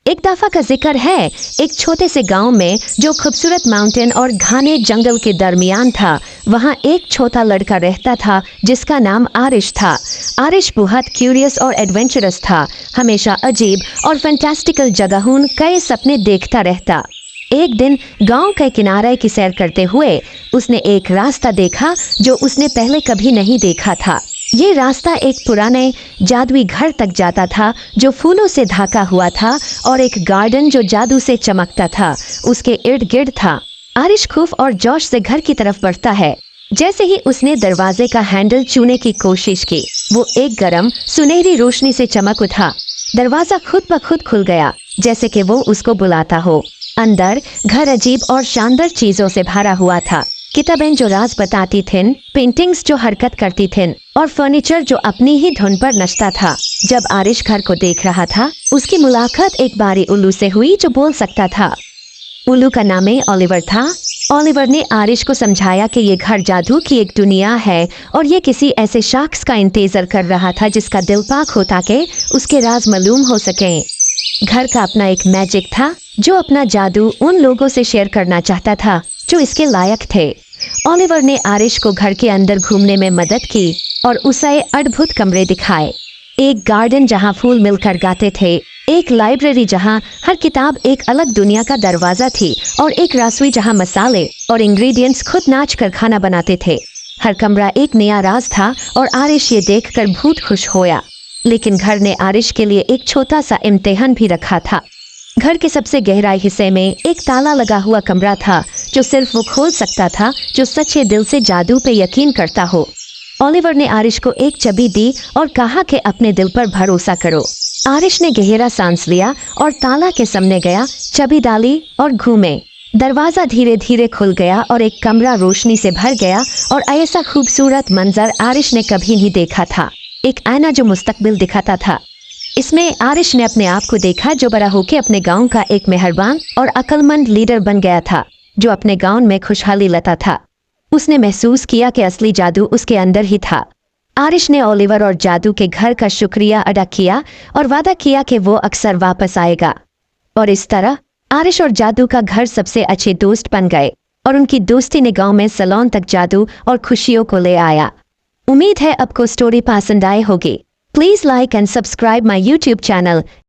एक दफा का जिक्र है, एक छोटे से गांव में जो खूबसूरत माउंटेन और घने जंगल के दरमियान था, वहां एक छोटा लड़का रहता था जिसका नाम आरिश था। आरिश बहुत क्यूरियस और एडवेंचरस था, हमेशा अजीब और फैंटास्टिकल जगहों कई सपने देखता रहता। एक दिन गांव के किनारे की सैर करते हुए उसने एक रास्ता देखा जो उसने पहले कभी नहीं देखा था। ये रास्ता एक पुराने जादुई घर तक जाता था जो फूलों से ढका हुआ था और एक गार्डन जो जादू से चमकता था उसके इर्द गिर्द था। आरिश खूब और जोश से घर की तरफ बढ़ता है। जैसे ही उसने दरवाजे का हैंडल छूने की कोशिश की, वो एक गरम सुनहरी रोशनी से चमक उठा। दरवाजा खुद ब खुद खुल गया, जैसे कि वो उसको बुलाता हो। अंदर घर अजीब और शानदार चीजों से भरा हुआ था। किताबें जो राज बताती थीं, पेंटिंग्स जो हरकत करती थीं और फर्नीचर जो अपनी ही धुन पर नचता था। जब आरिश घर को देख रहा था, उसकी मुलाकात एक बारी उल्लू से हुई जो बोल सकता था। उल्लू का नाम ओलिवर था। ओलिवर ने आरिश को समझाया कि ये घर जादू की एक दुनिया है और ये किसी ऐसे शख्स का इंतजार कर रहा था जिसका दिल पाक हो ताकि उसके राज मालूम हो सके। घर का अपना एक मैजिक था जो अपना जादू उन लोगों से शेयर करना चाहता था जो इसके लायक थे। ओलिवर ने आरिश को घर के अंदर घूमने में मदद की और उसे अद्भुत कमरे दिखाए। एक गार्डन जहां फूल मिलकर गाते थे, एक लाइब्रेरी जहां हर किताब एक अलग दुनिया का दरवाजा थी और एक रसोई जहां मसाले और इंग्रेडिएंट्स खुद नाच कर खाना बनाते थे। हर कमरा एक नया राज था और आरिश ये देखकर बहुत खुश होया। लेकिन घर ने आरिश के लिए एक छोटा सा इम्तिहान भी रखा था। घर के सबसे गहराई हिस्से में एक ताला लगा हुआ कमरा था जो सिर्फ वो खोल सकता था जो सच्चे दिल से जादू पे यकीन करता हो। ओलिवर ने आरिश को एक चाबी दी और कहा कि अपने दिल पर भरोसा करो। आरिश ने गहरा सांस लिया और ताला के सामने गया, चाबी डाली और घूमे। दरवाजा धीरे धीरे खुल गया और एक कमरा रोशनी से भर गया और ऐसा खूबसूरत मंजर आरिश ने कभी नहीं देखा था। एक आईना जो मुस्तकबिल दिखाता था। इसमें आरिश ने अपने आप को देखा जो बड़ा होकर अपने गांव का एक मेहरबान और अक्लमंद लीडर बन गया था जो अपने गांव में खुशहाली लाता था। उसने महसूस किया कि असली जादू उसके अंदर ही था। आरिश ने ओलिवर और जादू के घर का शुक्रिया अदा किया और वादा किया कि वो अक्सर वापस आएगा। और इस तरह आरिश और जादू का घर सबसे अच्छे दोस्त बन गए और उनकी दोस्ती ने गांव में सलोन तक जादू और खुशियों को ले आया। उम्मीद है आपको स्टोरी पसंद आई होगी। Please like and subscribe my YouTube channel.